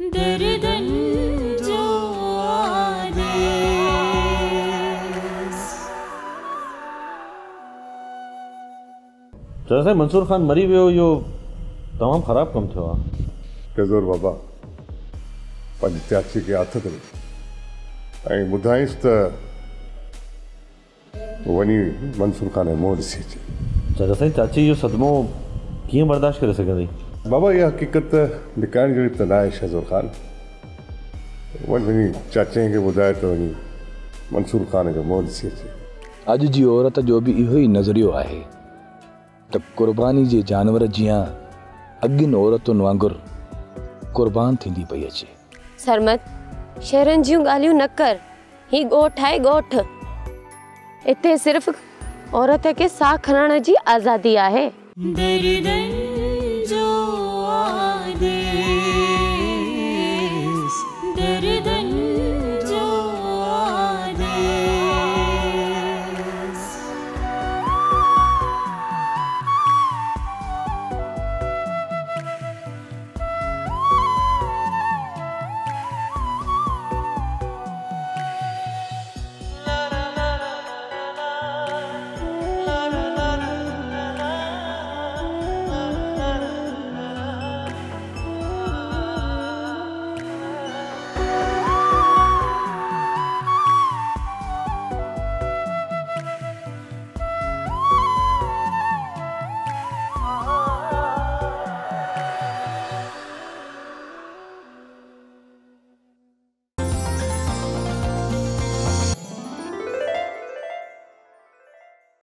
दर्दन जो जैसे मंसूर खान मरी वियो यो तमाम ख़राब कम थियो आहे। केज़ोर बाबा पंहिंजी चाची खे हथ कयो ऐं ॿुधाईंसि त वञी मंसूर खान जो मुंहुं ॾिसी अचे। जैसे चाची इहो सदमो कीअं बर्दाश्त करे सघंदी? बाबा इहा हक़ीक़त लिकाइण जहिड़ी त न आहे शहज़ोर ख़ान। वञी चाचीअ खे ॿुधाए त वञी मंसूर खान जो मुंहुं ॾिसी अचे। अॼु जी औरत जो बि इहो ई नज़रियो आहे त क़ुर्बानी जे जानवर जीअं अॻियुनि औरतुनि वांगुरु क़ुर्बान थींदी पई अचे। सरमत शहरनि जूं ॻाल्हियूं न कर, ही ॻोठ आहे ॻोठ। इते सिर्फ़ औरत खे साह खणण जी आज़ादी आहे। दर्दन